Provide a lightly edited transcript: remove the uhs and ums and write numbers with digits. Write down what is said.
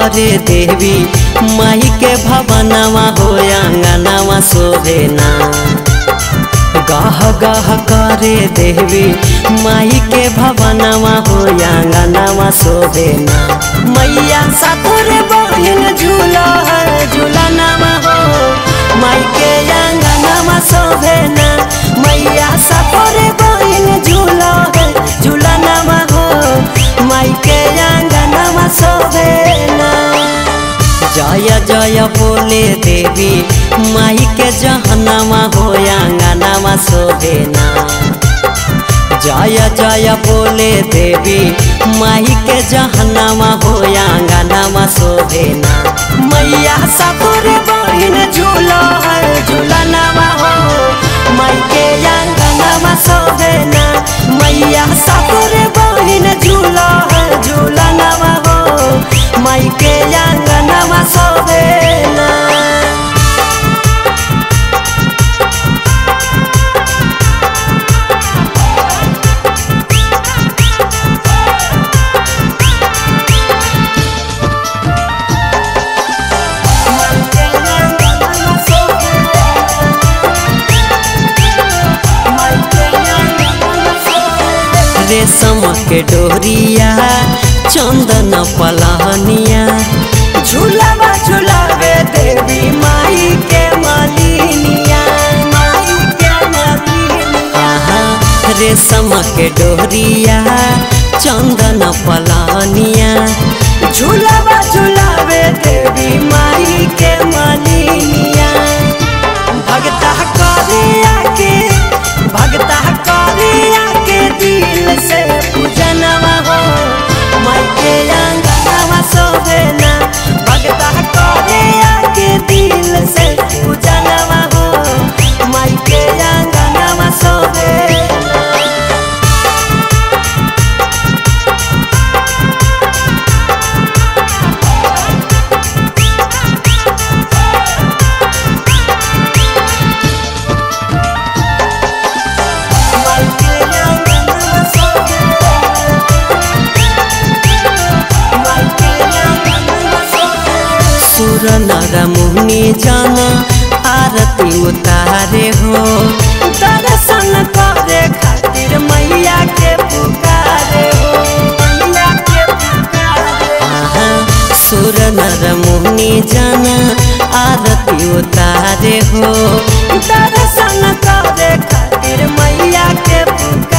करे देवी माई के भवनवा हो अंगनवा शोभेना। गह गह करे देवी माई के भवनवा हो अंगनवा शोभेना। मैया सातोर बहिन झूला झूलनवा हो माई के अंगनवा शोभेना। मैया सातोर बहिन झूला झूलनवा हो माई के अंगनवा शोभेना। जय जय बोले देवी माई के जहनवा हो अंगनवा शोभेना। जय जय बोले देवी माई के जहनवा हो अंगनवा शोभेना। मैया सातोर बहिन झूला झूलनवा हो माई के अंगनवा शोभेना। मैया सातोर बहिन झूला झूलनवा हो माई के अंगनवा शोभेना। रेशम के डोरिया चंदन पलहनिया झूलावा झूलावे देवी माई के मालिनिया। माई के मालिनिया रेशम के डोरिया चंदन पलहनिया झूलावा झूलावे देवी माई के मालिनिया। भगता करिया के भगता करिया के दिल से पूजनवा हो माई के अंगनवा शोभेना। भगता करिया के दिल से पूजनवा हो माई के अंगनवा शोभेना। सुर नर मुनि जन आरती उतारे हो दर्शन करे खातिर मैया के पुकारे हो। मैया के पुकारे सुर नर मुनि जन आरती उतारे हो दर्शन करे खातिर मैया के पुकारे।